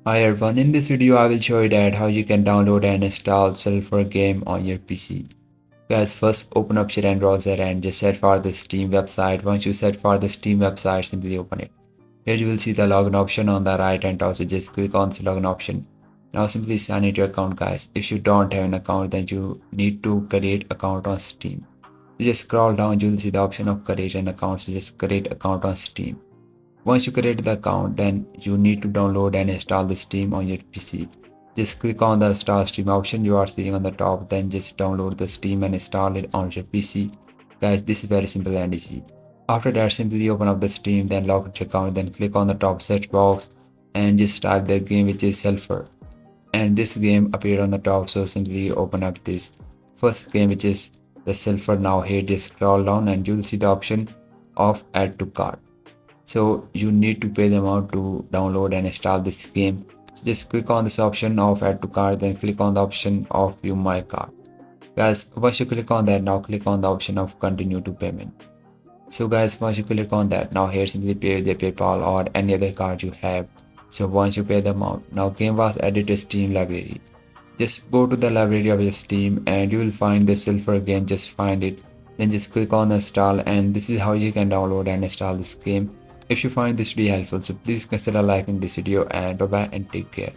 Hi everyone, in this video I will show you that how you can download and install Sulfur game on your PC. Guys, first open up your browser and just search for the Steam website. Once you search for the Steam website, simply open it. Here you will see the login option on the right and also just click on the login option. Now simply sign into your account, guys. If you don't have an account, then you need to create account on Steam. You just scroll down, you will see the option of create an account. So just create account on Steam. Once you create the account, then you need to download and install the Steam on your PC. Just click on the install Steam option you are seeing on the top, then just download the Steam and install it on your PC. Guys, this is very simple and easy. After that, simply open up the Steam, then log into your account, then click on the top search box and just type the game which is Sulfur. And this game appeared on the top, so simply open up this first game which is the Sulfur. Now here just scroll down and you'll see the option of add to cart. So you need to pay the amount to download and install this game. So just click on this option of add to cart, then click on the option of view my cart. Guys, once you click on that, now click on the option of continue to payment. So guys, once you click on that, now here simply pay the PayPal or any other card you have. So once you pay the amount, now game was added to Steam library. Just go to the library of your Steam and you will find this Sulfur game. Just find it, then just click on install, and this is how you can download and install this game. If you find this video helpful, so please consider liking this video, and bye bye and take care.